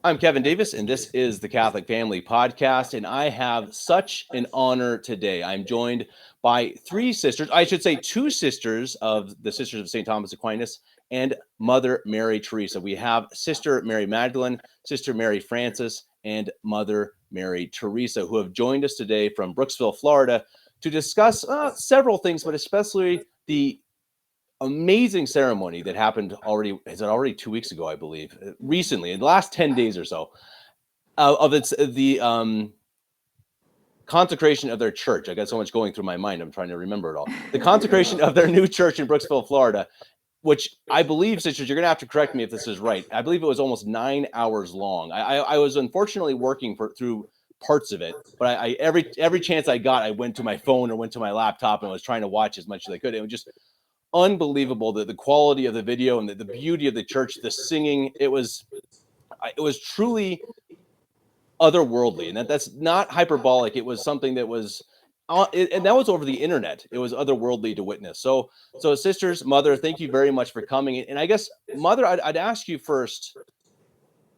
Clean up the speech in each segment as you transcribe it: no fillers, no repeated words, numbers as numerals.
I'm Kevin Davis, and this is the Catholic Family Podcast. And I have such an honor today. I'm joined by three sisters, I should say two sisters of the Sisters of St. Thomas Aquinas and Mother Mary Theresa. We have Sister Mary Magdalen, Sister Mary Frances, and Mother Mary Theresa, who have joined us today from Brooksville, Florida, to discuss several things, but especially the amazing ceremony that happened already 2 weeks ago, I believe, recently, in the last 10 days or so, of the consecration of their church. I got so much going through my mind, I'm trying to remember it all. The consecration of their new church in Brooksville, Florida, which I believe, sisters, you're going to have to correct me if this is right. I believe it was almost 9 hours long. I was unfortunately working through parts of it, but I every chance I got, I went to my phone or went to my laptop and was trying to watch as much as I could. It was just unbelievable, the quality of the video and the beauty of the church, the singing. It was truly otherworldly, and that's not hyperbolic. It was something that was and that was over the internet. It was otherworldly to witness. So sisters, Mother, thank you very much for coming. And I guess, Mother, I'd ask you first,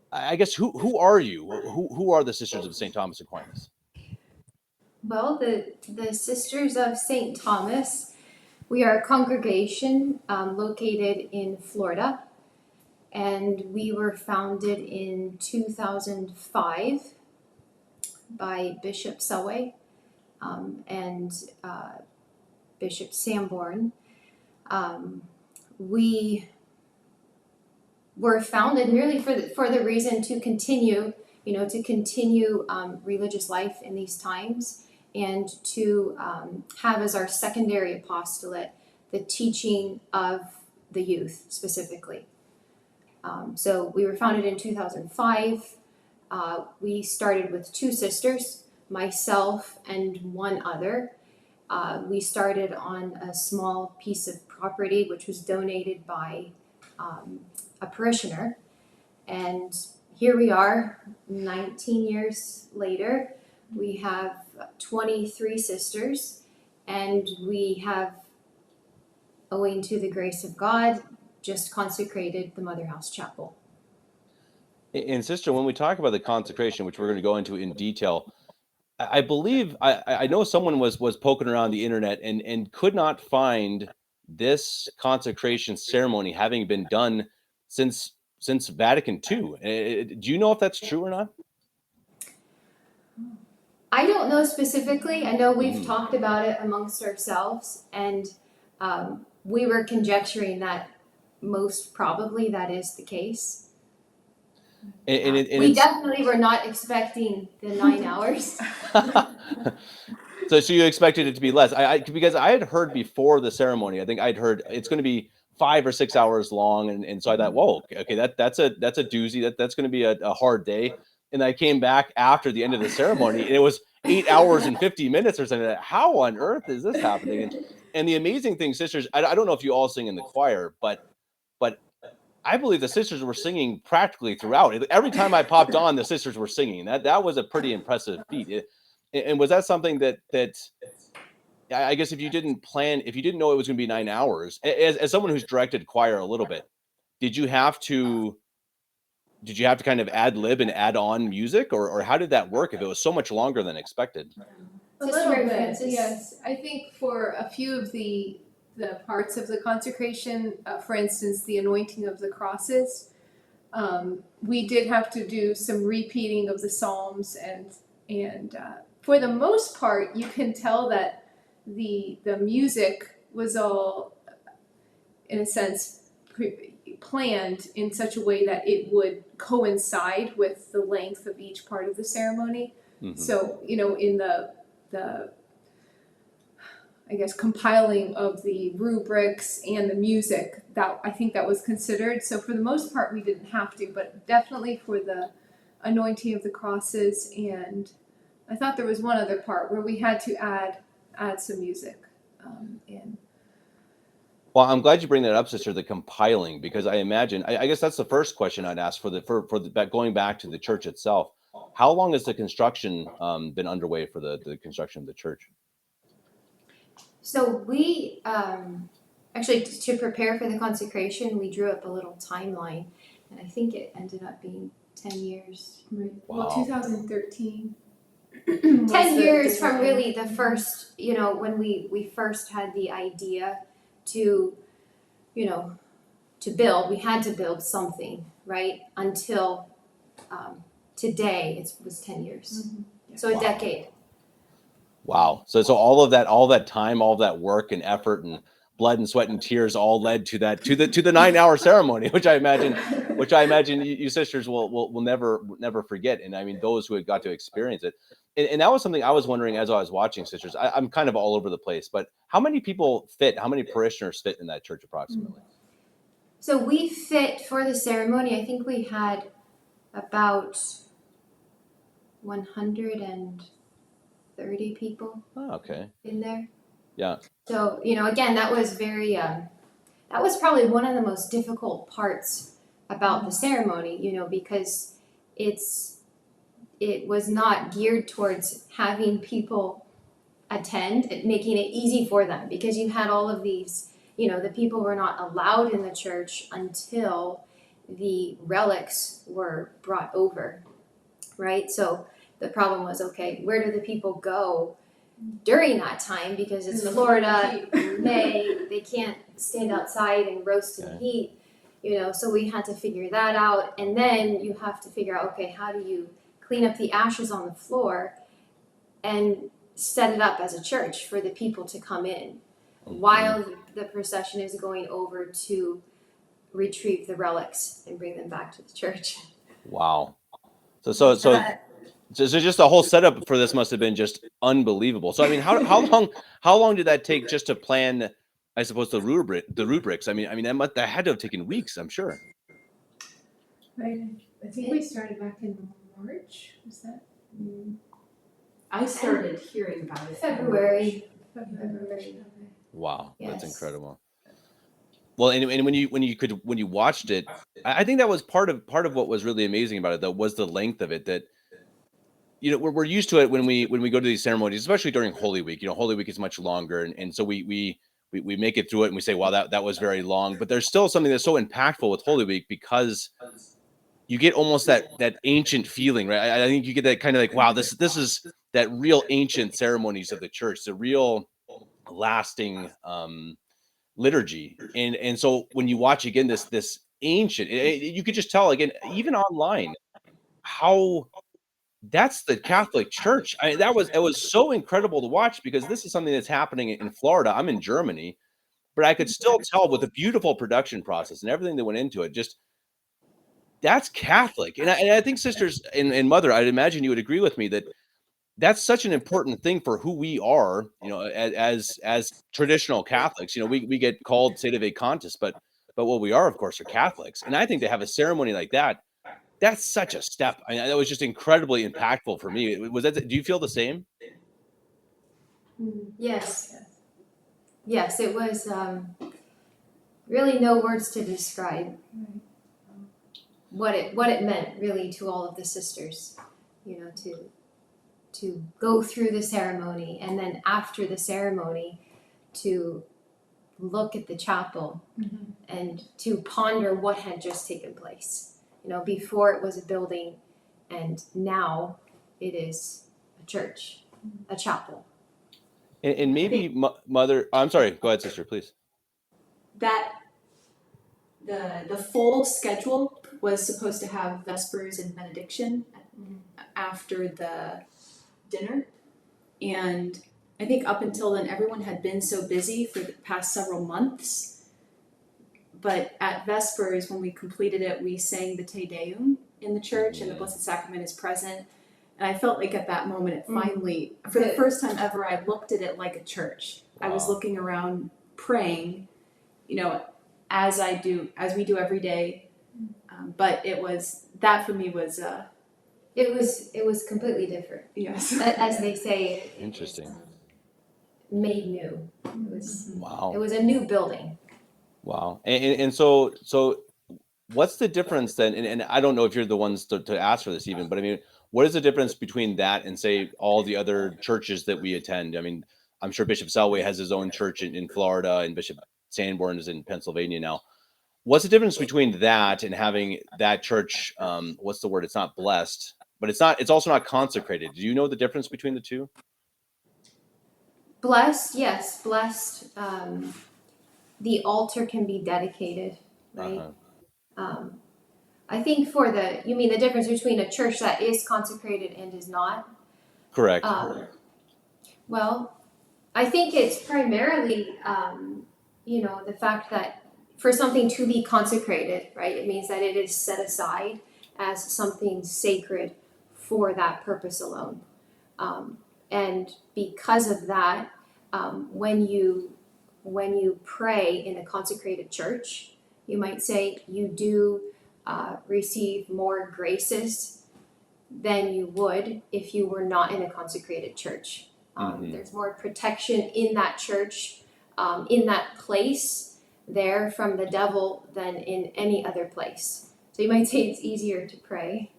I guess, who are you? Who are the Sisters of St. Thomas Aquinas? Well, the Sisters of St. Thomas, we are a congregation located in Florida, and we were founded in 2005 by Bishop Selway and Bishop Sanborn. We were founded merely for the reason to continue religious life in these times, and to have as our secondary apostolate the teaching of the youth specifically. So we were founded in 2005. We started with two sisters, myself and one other. We started on a small piece of property which was donated by a parishioner, and here we are 19 years later. We have 23 sisters, and we have, owing to the grace of God, just consecrated the Mother House Chapel. And sister, when we talk about the consecration, which we're going to go into in detail, I believe I know someone was poking around the internet and could not find this consecration ceremony having been done since Vatican II. Do you know if that's true or not? I don't know specifically. I know we've talked about it amongst ourselves, and we were conjecturing that most probably that is the case. We definitely were not expecting the 9 hours. So you expected it to be less? Because I had heard before the ceremony, I think I'd heard it's going to be 5 or 6 hours long, and so I thought, whoa, okay, that's a doozy. That's going to be a hard day. And I came back after the end of the ceremony, and it was 8 hours and 50 minutes or something. How on earth is this happening? And the amazing thing, sisters, I don't know if you all sing in the choir, but I believe the sisters were singing practically throughout. Every time I popped on, the sisters were singing. That was a pretty impressive feat. And was that something that I guess if you didn't know it was going to be 9 hours, as someone who's directed choir a little bit, did you have to kind of ad lib and add on music, or how did that work if it was so much longer than expected? A little bit, yes. I think for a few of the parts of the consecration, for instance, the anointing of the crosses, we did have to do some repeating of the psalms, and for the most part, you can tell that the music was all, in a sense, planned in such a way that it would coincide with the length of each part of the ceremony. Mm-hmm. So, in the I guess compiling of the rubrics and the music, that I think that was considered. So for the most part, we didn't have to, but definitely for the anointing of the crosses, and I thought there was one other part where we had to add some music in. Well, I'm glad you bring that up, sister, the compiling, because I imagine, I guess that's the first question I'd ask for going back to the church itself. How long has the construction been underway for the construction of the church? So we actually, to prepare for the consecration, we drew up a little timeline, and I think it ended up being 10 years. Right. Wow. Well, 2013. 10 years from really the first, when we first had the idea to, to build, we had to build something, right? Until today, it was 10 years. Mm-hmm. So a Wow. decade. Wow. So all of that time, all of that work and effort and blood and sweat and tears all led to that to the 9-hour ceremony, which I imagine you sisters will never forget. And I mean, those who had got to experience it. And that was something I was wondering as I was watching, sisters. I'm kind of all over the place, but how many parishioners fit in that church approximately? So we fit for the ceremony, I think we had about 130 people Oh, okay. in there. Yeah. So, again, that was very, that was probably one of the most difficult parts about the ceremony, because it was not geared towards having people attend, making it easy for them, because you had all of these, the people were not allowed in the church until the relics were brought over, right? So the problem was, okay, where do the people go during that time, because it's Florida, May, they can't stand outside and roast in the heat, so we had to figure that out. And then you have to figure out, okay, how do you clean up the ashes on the floor and set it up as a church for the people to come in while the procession is going over to retrieve the relics and bring them back to the church. Wow. So just the whole setup for this must have been just unbelievable. So I mean, how long did that take just to plan? I suppose the rubrics. I mean that had to have taken weeks, I'm sure. Right. I think we started back in March. Was that I started hearing about it. February. Wow, Yes. That's incredible. Well, and when you watched it, I think that was part of what was really amazing about it, though, was the length of it. That we're used to it when we go to these ceremonies, especially during Holy Week. Holy Week is much longer, and so we make it through it and we say, wow, that was very long. But there's still something that's so impactful with Holy Week, because you get almost that ancient feeling, right? I think you get that kind of like, wow, this is that real ancient ceremonies of the church, the real lasting liturgy. And so when you watch again this ancient, you could just tell again, even online, how that's the Catholic Church. I mean, it was so incredible to watch, because this is something that's happening in Florida. I'm in Germany, but I could still tell with the beautiful production process and everything that went into it, just that's Catholic. And I think sisters and mother, I'd imagine you would agree with me that that's such an important thing for who we are, as traditional Catholics. We get called sede vacantis, but what we are, of course, are Catholics. And I think to have a ceremony like that, that's such a step. I mean, that was just incredibly impactful for me. Do you feel the same? Yes. Yes, it was really no words to describe what it meant really to all of the sisters, to go through the ceremony, and then after the ceremony to look at the chapel and to ponder what had just taken place. Before it was a building, and now it is a church, a chapel. And maybe mother, I'm sorry, go ahead, sister, please. That the full schedule was supposed to have Vespers and Benediction after the dinner, and I think up until then everyone had been so busy for the past several months. But at Vespers, when we completed it, we sang the Te Deum in the church, and the Blessed Sacrament is present. And I felt like at that moment, it finally, for the first time ever, I looked at it like a church. Wow. I was looking around praying, as we do every day. But that for me was. It was completely different. Yes. As they say. Interesting. Made new. It was. Wow. It was a new building. Wow. And so what's the difference then? And I don't know if you're the ones to ask for this even, but I mean, what is the difference between that and say all the other churches that we attend? I mean, I'm sure Bishop Selway has his own church in Florida, and Bishop Sanborn is in Pennsylvania now. What's the difference between that and having that church? What's the word? It's not blessed, but it's also not consecrated. Do you know the difference between the two? Blessed, yes, blessed. The altar can be dedicated, right? Um, I think you mean the difference between a church that is consecrated and is not? Correct. Well, I think it's primarily, the fact that for something to be consecrated, right, it means that it is set aside as something sacred for that purpose alone. And because of that, when you pray in a consecrated church, you might say you do receive more graces than you would if you were not in a consecrated church. There's more protection in that church, in that place there from the devil than in any other place. So you might say it's easier to pray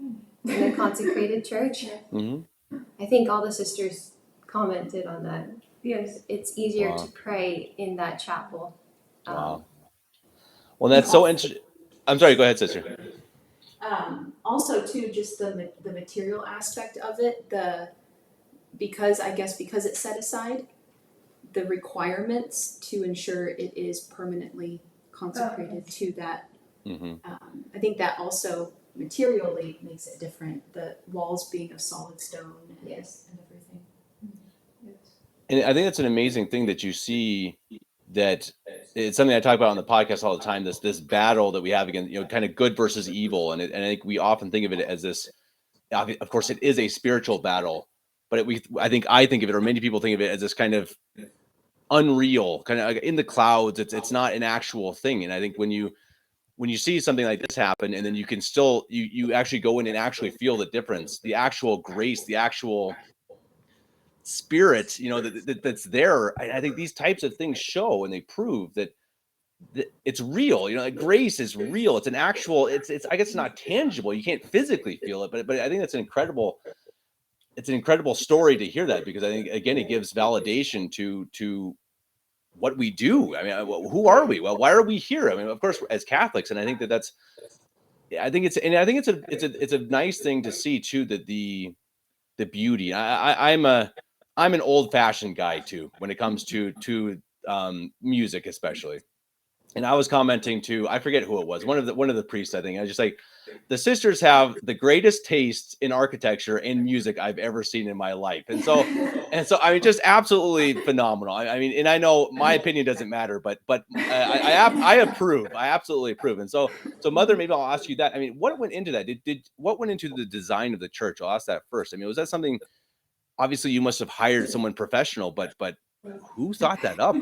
in a consecrated church. I think all the sisters commented on that. Yes. It's easier Wow. to pray in that chapel. Wow. Well, that's so interesting. I'm sorry. Go ahead, sister. Also, too, just the material aspect of it, because it's set aside, the requirements to ensure it is permanently consecrated to that. I think that also materially makes it different. The walls being of solid stone and everything. And I think that's an amazing thing that you see, that it's something I talk about on the podcast all the time, this battle that we have against, kind of good versus evil. And I think we often think of it as this, of course it is a spiritual battle, but I think of it, or many people think of it as this kind of unreal, kind of like in the clouds. It's not an actual thing. And I think when you see something like this happen, and then you can still, you actually go in and actually feel the difference, the actual grace, the actual spirit, that's there. I think these types of things show, and they prove that it's real. Like grace is real. It's an actual. It's. I guess it's not tangible. You can't physically feel it, but I think that's an incredible. It's an incredible story to hear that, because I think, again, it gives validation to what we do. I mean, who are we? Well, why are we here? I mean, of course, as Catholics, and I think that's. I think it's a nice thing to see too, that the beauty. I'm an old fashioned guy too when it comes to music, especially. And I was commenting to, I forget who it was, one of the priests, I think. I was just like, the sisters have the greatest taste in architecture and music I've ever seen in my life. And so I mean, just absolutely phenomenal. I mean, and I know my opinion doesn't matter, but I approve. I absolutely approve. And so Mother, maybe I'll ask you that. I mean, what went into that? What went into the design of the church? I'll ask that first. I mean, was that something? Obviously, you must have hired someone professional, but who thought that up?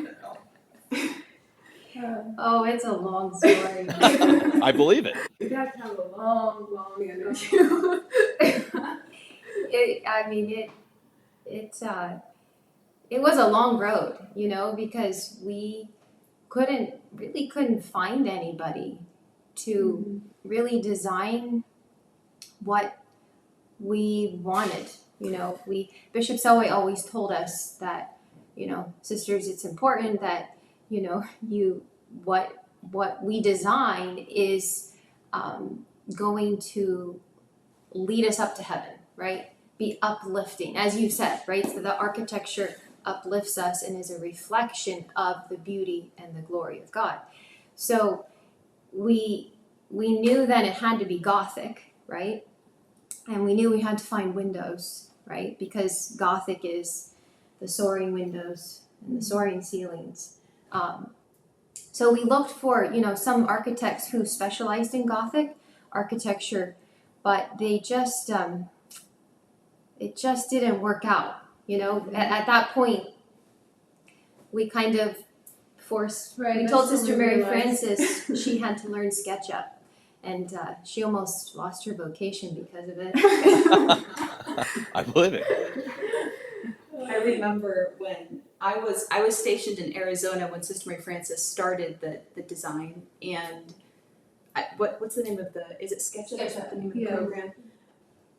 Oh, it's a long story. I believe it. We'd have to have a long interview. It was a long road, because we couldn't find anybody to really design what we wanted. Bishop Selway always told us that, sisters, it's important that, what we design is going to lead us up to heaven, right? Be uplifting, as you said, right? So the architecture uplifts us and is a reflection of the beauty and the glory of God. So we knew that it had to be Gothic, right? And we knew we had to find windows, right? Because Gothic is the soaring windows and the soaring ceilings. So we looked for, some architects who specialized in Gothic architecture, but they just, it just didn't work out. At that point, we kind of forced, we told Sister Mary Frances she had to learn SketchUp. And she almost lost her vocation because of it. I believe it. I remember when I was stationed in Arizona when Sister Mary Frances started the design, and what's the name of is it SketchUp? Is that the name of the program?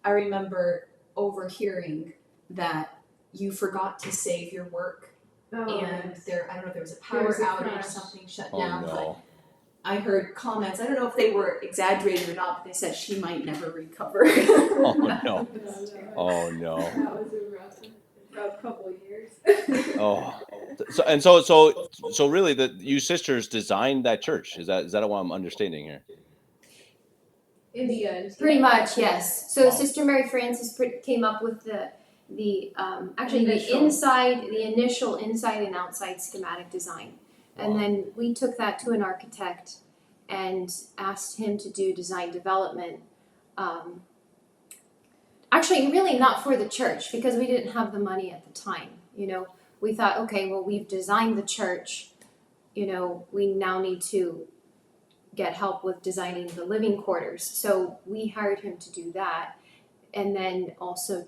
I remember overhearing that you forgot to save your work, and I don't know if there was a power outage or something shut down, no. I heard comments, I don't know if they were exaggerated or not, but they said she might never recover. Oh no. Oh no. That was a rough couple of years. Oh. So really, you sisters designed that church. Is that what I'm understanding here? In the end. Pretty much, yes. So Wow. Sister Mary Frances came up with the actually Initial. the initial inside and outside schematic design. And Wow. then we took that to an architect and asked him to do design development. Actually, really not for the church, because we didn't have the money at the time. We thought, okay, well, we've designed the church. We now need to get help with designing the living quarters. So we hired him to do that. And then also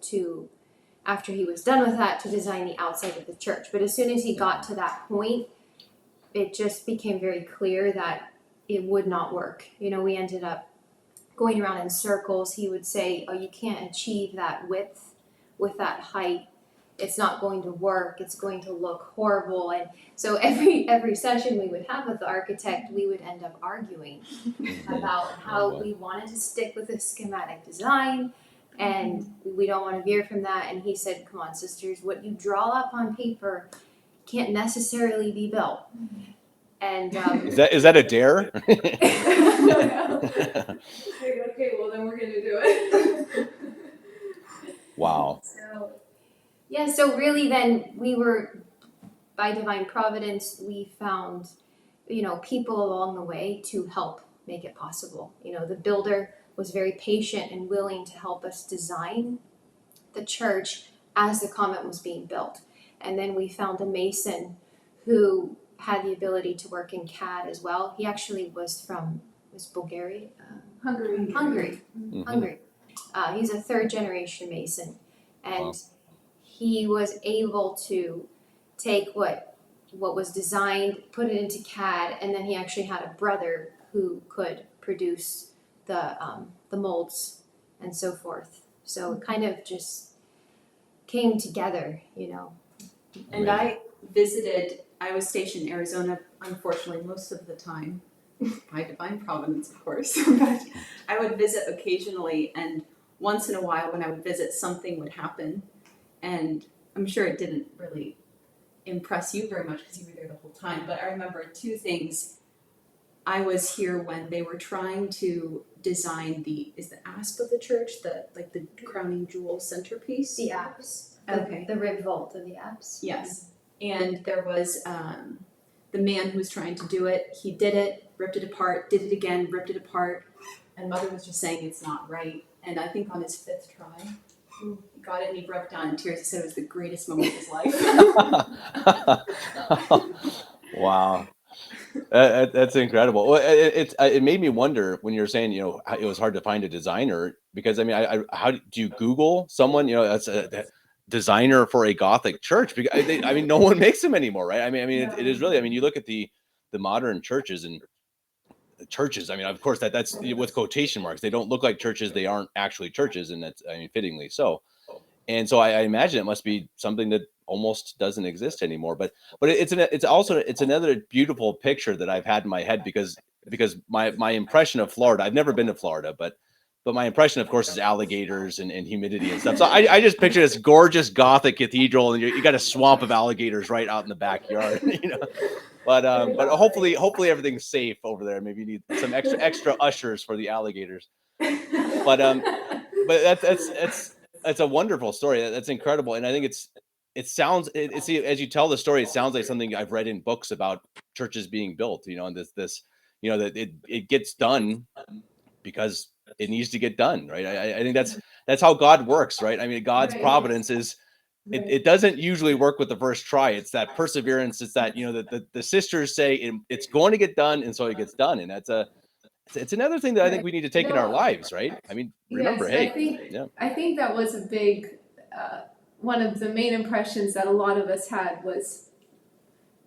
after he was done with that, to design the outside of the church. But as soon as he got to that point, it just became very clear that it would not work. We ended up going around in circles. He would say, oh, you can't achieve that width with that height. It's not going to work. It's going to look horrible. And so every session we would have with the architect, we would end up arguing about how we wanted to stick with a schematic design, and we don't want to veer from that. And he said, come on, sisters, what you draw up on paper can't necessarily be built. And Is that a dare? Okay, well then we're gonna do it. Wow. So really then we were, by Divine Providence, we found, people along the way to help make it possible. The builder was very patient and willing to help us design the church as the convent was being built. And then we found a mason who had the ability to work in CAD as well. He actually was Bulgaria? Hungary. Mhm. Hungary. He's a third generation mason. And Wow. he was able to take what was designed, put it into CAD, and then he actually had a brother who could produce the molds and so forth. So it kind of just came together. And I was stationed in Arizona, unfortunately, most of the time, by Divine Providence, of course, but I would visit occasionally, and once in a while when I would visit, something would happen, and I'm sure it didn't really impress you very much because you were there the whole time, but I remember two things. I was here when they were trying to design the asp of the church, the crowning jewel centerpiece? The apse. Okay. The rib vault of the apse. Yes. And there was the man who was trying to do it. He did it, ripped it apart, did it again, ripped it apart. And Mother was just saying it's not right. And I think on his 5th try, he got it and he broke down in tears. He said it was the greatest moment of his life. Wow. That's incredible. Well, it made me wonder when you're saying, it was hard to find a designer, because I mean, how do you Google someone, that's a designer for a Gothic church? Because I mean, no one makes them anymore, right? I mean, it is really, I mean, you look at the modern churches, and churches, I mean, of course that's with quotation marks. They don't look like churches. They aren't actually churches. And that's, I mean, fittingly so. And so I imagine it must be something that almost doesn't exist anymore. But it's another beautiful picture that I've had in my head, because my impression of Florida, I've never been to Florida, but my impression, of course, is alligators and humidity and stuff. So I just picture this gorgeous Gothic cathedral, and you got a swamp of alligators right out in the backyard, But hopefully everything's safe over there. Maybe you need some extra ushers for the alligators. But that's a wonderful story. That's incredible. And I think it sounds, as you tell the story, it sounds like something I've read in books about churches being built, and this, that it gets done because it needs to get done. Right. I think that's how God works. Right. I mean, God's Right. providence is, it doesn't usually work with the first try. It's that perseverance. It's that, the sisters say it's going to get done. And so it gets done. And it's another thing that I think we need to take in our lives, right? I mean, remember, Yes, yeah. I think that was a big, one of the main impressions that a lot of us had was,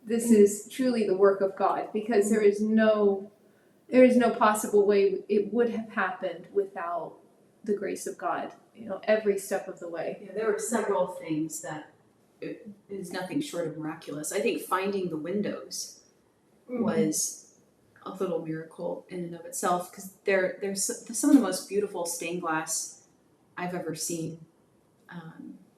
this is truly the work of God, because there is no possible way it would have happened without the grace of God, every step of the way. Yeah, there were several things that is nothing short of miraculous. I think finding the windows was a little miracle in and of itself, because there's some of the most beautiful stained glass I've ever seen.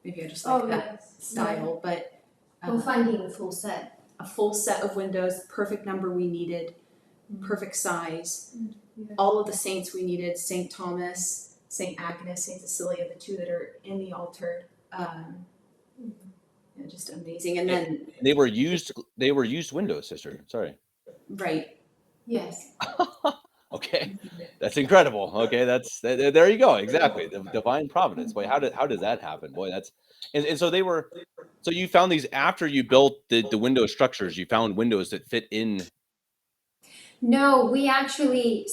Maybe I just like that style, but Well, finding the full set. a full set of windows, perfect number we needed, perfect size, Yeah. all of the saints we needed, St. Thomas, St. Agnes, St. Cecilia, the two that are in the altar. Yeah, just amazing. And then They were used windows, sister. Sorry. right. Yes. Okay, that's incredible. Okay, there you go. Exactly, the divine providence. Boy, how does that happen? Boy, that's and so they were. So you found these after you built the window structures. You found windows that fit in. No, we actually,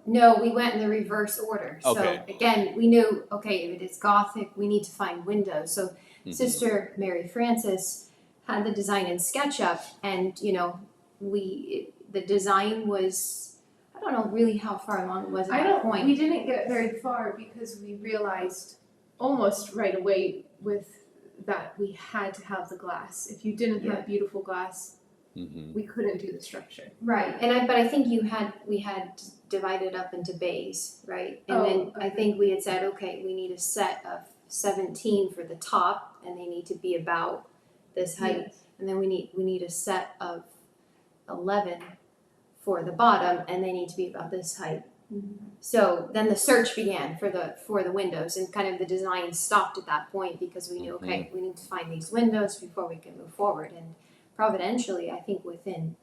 no, we went in the reverse order. Okay. So again, we knew, okay, if it is Gothic, we need to find windows. So Mhm. Sister Mary Frances had the design in SketchUp, and the design was, I don't know really how far along it was at that point. We didn't get very far because we realized almost right away with that we had to have the glass. If you didn't Yeah. have beautiful glass, Mhm. we couldn't do the structure. Right, but I think we had divided up into bays, right? And then I Okay. think we had said, okay, we need a set of 17 for the top, and they need to be about this height. Yes. And then we need a set of 11 for the bottom, and they need to be about this height. So then the search began for the windows, and kind of the design stopped at that point because we knew, okay, we need to find these windows before we can move forward. And providentially, I think within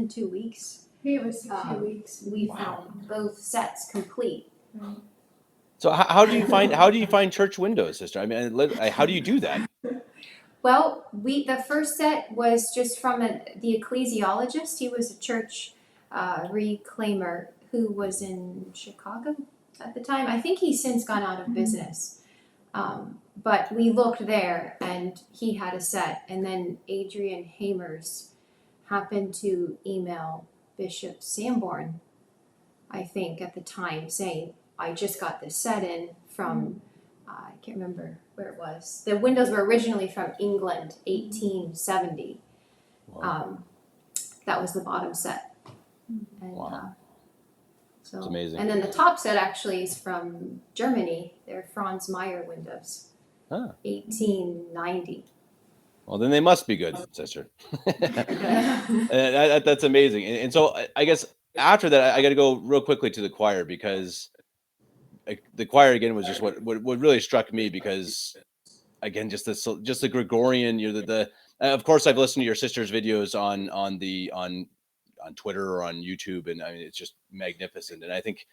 2 weeks, It was a few weeks. we found both sets complete. So how do you find church windows, sister? I mean, how do you do that? Well, the first set was just from the ecclesiologist. He was a church reclaimer who was in Chicago at the time. I think he's since gone out of business. But we looked there, and he had a set. And then Adrian Hamers happened to email Bishop Sanborn, I think, at the time, saying, I just got this set in from, I can't remember where it was. The windows were originally from England, 1870. Wow. That was the bottom set. And, Wow. so, It's amazing. And then the top set actually is from Germany. They're Franz Meyer windows, Huh. 1890. Well, then they must be good, sister. That's amazing. And so I guess after that, I got to go real quickly to the choir, because the choir again was just what really struck me, because again, just the Gregorian, of course I've listened to your sister's videos on Twitter or on YouTube, and I mean, it's just magnificent. And I think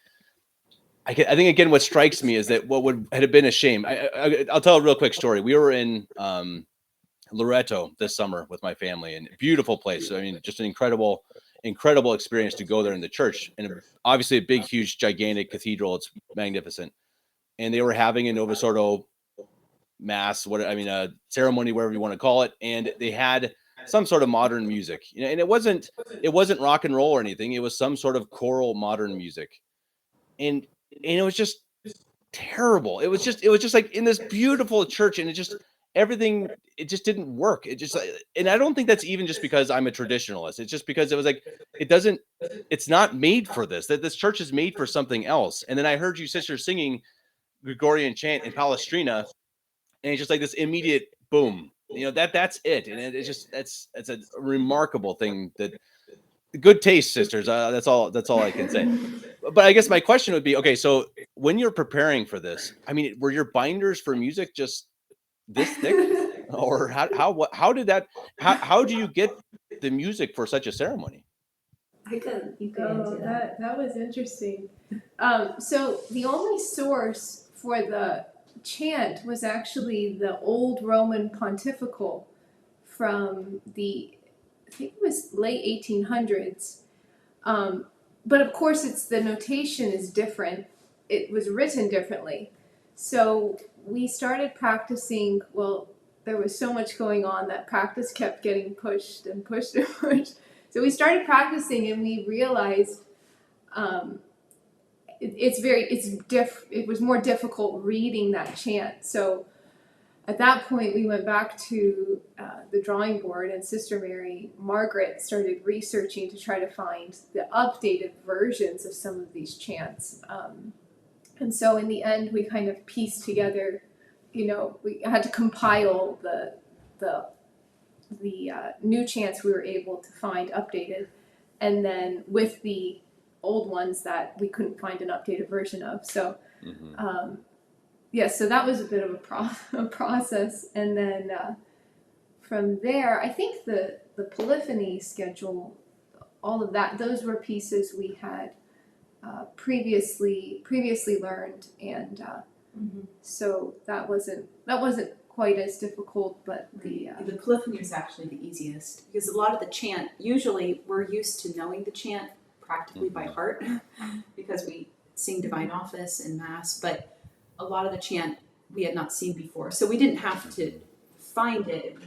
again, what strikes me is that what would have been a shame. I'll tell a real quick story. We were in Loreto this summer with my family, and beautiful place. I mean, just an incredible experience to go there in the church, and obviously a big, huge, gigantic cathedral. It's magnificent. And they were having a Novus Ordo mass, a ceremony, whatever you want to call it. And they had some sort of modern music, and it wasn't rock and roll or anything. It was some sort of choral modern music. And it was just terrible. It was just like in this beautiful church, and everything just didn't work. And I don't think that's even just because I'm a traditionalist. It's just because it was like, it's not made for this, that this church is made for something else. And then I heard you sisters singing Gregorian chant in Palestrina, and it's just like this immediate boom, that's it. And it's a remarkable thing. That good taste, sisters. That's all I can say. But I guess my question would be, okay, so when you're preparing for this, I mean, were your binders for music just this thick, or how did that? How do you get the music for such a ceremony? You can answer that. That was interesting. So the only source for the chant was actually the old Roman pontifical from I think it was late 1800s. But of course, the notation is different. It was written differently. So we started practicing. Well, there was so much going on that practice kept getting pushed and pushed and pushed. So we started practicing, and we realized it was more difficult reading that chant. So at that point, we went back to the drawing board, and Sister Mary Margaret started researching to try to find the updated versions of some of these chants. And so in the end, we kind of pieced together, we had to compile the new chants we were able to find updated, and then with the old ones that we couldn't find an updated version of. So so that was a bit of a process. And then from there, I think the polyphony schedule, all of that, those were pieces we had previously learned, and so that wasn't quite as difficult. But the polyphony is actually the easiest, because a lot of the chant, usually we're used to knowing the chant practically by heart because we sing Divine Office and Mass, but a lot of the chant we had not seen before, so we didn't have to find it.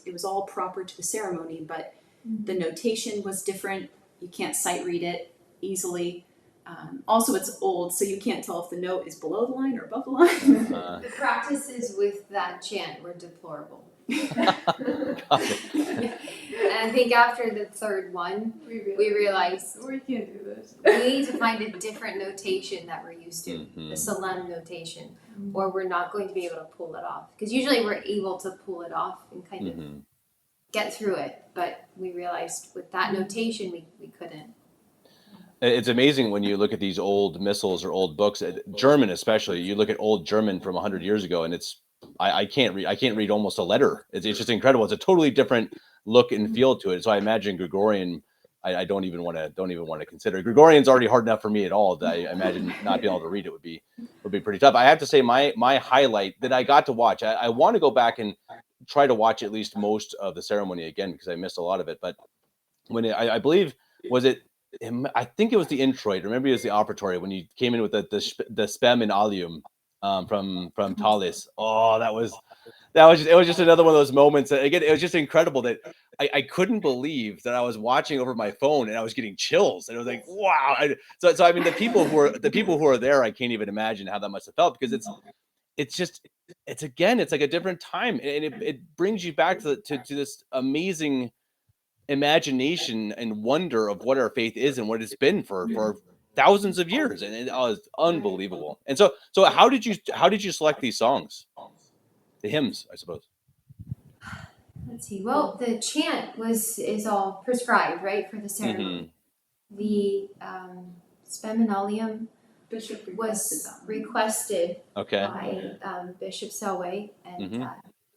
It was all proper to the ceremony, but the notation was different. You can't sight read it easily. Also, it's old, so you can't tell if the note is below the line or above the line. The practices with that chant were deplorable. And I think after the third one, we realized we can't do this. we need to find a different notation that we're used to, the solemn notation, or we're not going to be able to pull it off. Because usually we're able to pull it off and kind of get through it, but we realized with that notation we couldn't. It's amazing when you look at these old missals or old books, German especially. You look at old German from 100 years ago, and I can't read almost a letter. It's just incredible. It's a totally different look and feel to it. So I imagine Gregorian, I don't even want to consider. Gregorian's already hard enough for me at all. I imagine not being able to read it would be pretty tough. I have to say my highlight that I got to watch. I want to go back and try to watch at least most of the ceremony again, because I missed a lot of it. But when I believe I think it was the introit, or maybe it was the offertory, when you came in with the spem and allium from Thales. Oh, it was just another one of those moments that, again, it was just incredible that I couldn't believe that I was watching over my phone and I was getting chills, and it was like, wow. So I mean, the people who are there, I can't even imagine how that must have felt, because it's like a different time, and it brings you back to this amazing imagination and wonder of what our faith is and what it's been for thousands of years, and it was unbelievable. And so how did you select these songs, the hymns, I suppose? Let's see. Well, the chant is all prescribed, right, for the ceremony. The spem and allium Bishop was requested by Bishop Selway, and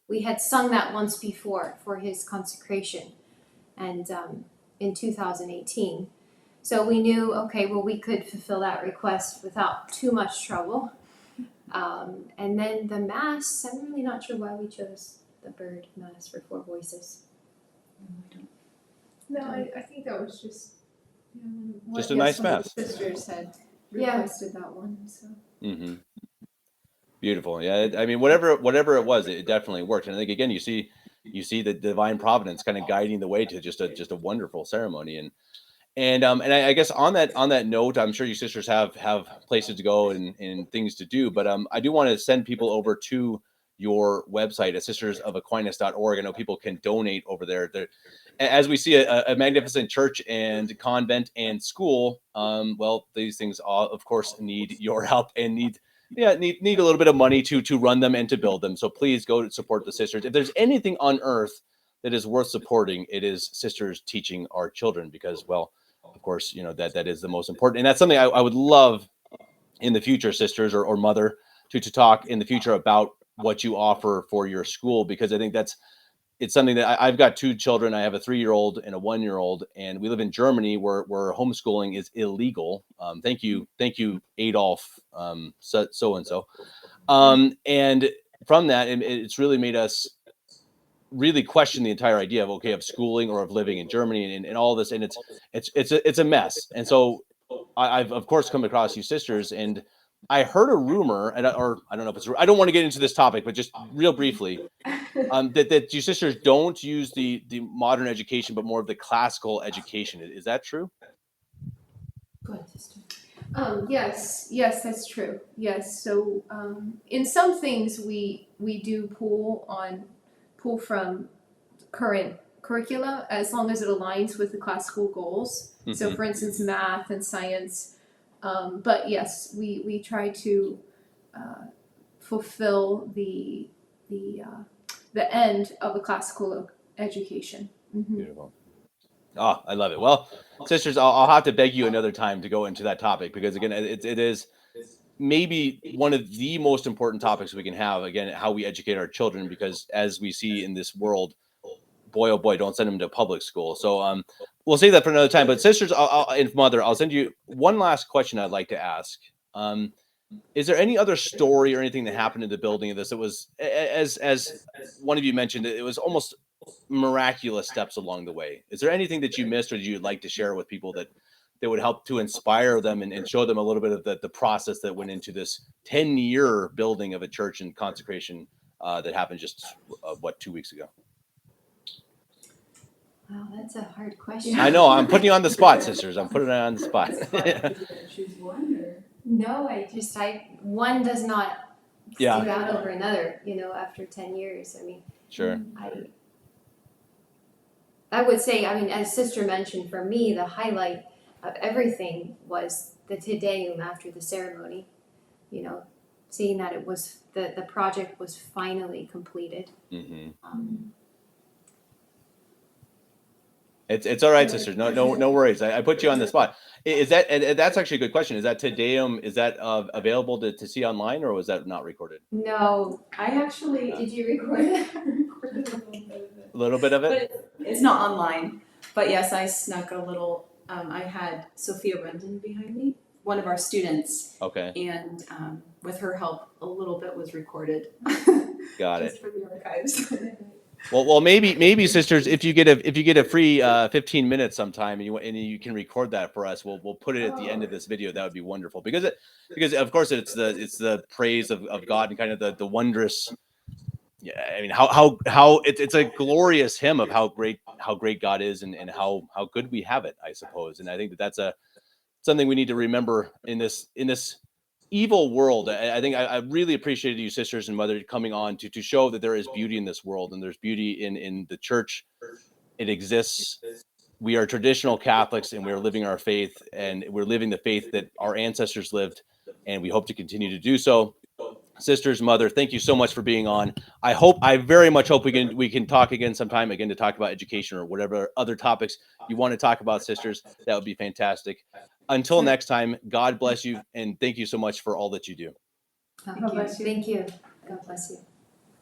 we had sung that once before for his consecration, and in 2018. So we knew, okay, well, we could fulfill that request without too much trouble. And then the Mass, I'm really not sure why we chose the bird Mass for 4 voices. No, I think that was just a nice Mass. Sisters had requested that one. So. Beautiful. Yeah, I mean, whatever it was, it definitely worked. And I think, again, you see the Divine Providence kind of guiding the way to just a wonderful ceremony. And I guess on that note, I'm sure you sisters have places to go and things to do, but I do want to send people over to your website at sistersofaquinas.org. I know people can donate over there. As we see a magnificent church and convent and school, well, these things of course need your help and need a little bit of money to run them and to build them. So please go to support the sisters. If there's anything on earth that is worth supporting, it is sisters teaching our children, because, well, of course, that is the most important. And that's something I would love in the future, sisters or mother, to talk in the future about what you offer for your school, because I think it's something that I've got 2 children. I have a 3-year-old and a 1-year-old, and we live in Germany where homeschooling is illegal. Thank you, Adolf, so-and-so. And from that, it's really made us really question the entire idea of schooling or of living in Germany and all this. And it's a mess. And so I've of course come across you sisters, and I heard a rumor, or I don't know if it's, I don't want to get into this topic, but just real briefly, that you sisters don't use the modern education, but more of the classical education. Is that true? Go ahead, sister. Yes, that's true. Yes, so in some things we do pull from current curricula as long as it aligns with the classical goals. So, Mhm. for instance, math and science. But yes, we try to fulfill the end of a classical education. Mm-hmm. Beautiful. Oh, I love it. Well, sisters, I'll have to beg you another time to go into that topic because again, it is maybe one of the most important topics we can have. Again, how we educate our children, because as we see in this world, boy oh boy, don't send them to public school. So we'll save that for another time. But sisters, and mother, I'll send you one last question I'd like to ask. Is there any other story or anything that happened in the building of this that was, as one of you mentioned, it was almost miraculous steps along the way? Is there anything that you missed or that you'd like to share with people that would help to inspire them and show them a little bit of the process that went into this 10-year building of a church and consecration that happened just 2 weeks ago? Wow, that's a hard question. I know, I'm putting you on the spot, sisters. I'm putting it on the spot. Choose one or? No, one does not Yeah. stick out over another, after 10 years. I mean, Sure. I would say, as Sister mentioned, for me, the highlight of everything was the Te Deum after the ceremony, seeing that it was, the project was finally completed. Mm-hmm. It's all right, sisters. No worries. I put you on the spot. Is that, and that's actually a good question. Is that Te Deum, is that available to see online, or was that not recorded? No. I actually Did you record it? recorded A little bit of it? But it's not online. But yes, I snuck a little. I had Sophia Rendon behind me, one of our students, Okay. and with her help, a little bit was recorded. Got just it. for the archives. Well, maybe sisters, if you get a free 15 minutes sometime and you can record that for us, we'll put it at the end of this video. That would be wonderful, because of course it's the praise of God and kind of the wondrous. Yeah, I mean how it's a glorious hymn of how great God is and how good we have it, I suppose. And I think that's something we need to remember in this evil world. I think I really appreciated you, sisters and mother, coming on to show that there is beauty in this world, and there's beauty in the church. It exists. We are traditional Catholics, and we're living our faith, and we're living the faith that our ancestors lived, and we hope to continue to do so. Sisters, mother, thank you so much for being on. I very much hope we can talk again sometime, again, to talk about education or whatever other topics you want to talk about, sisters. That would be fantastic. Until next time, God bless you, and thank you so much for all that you do. Thank you. God bless you.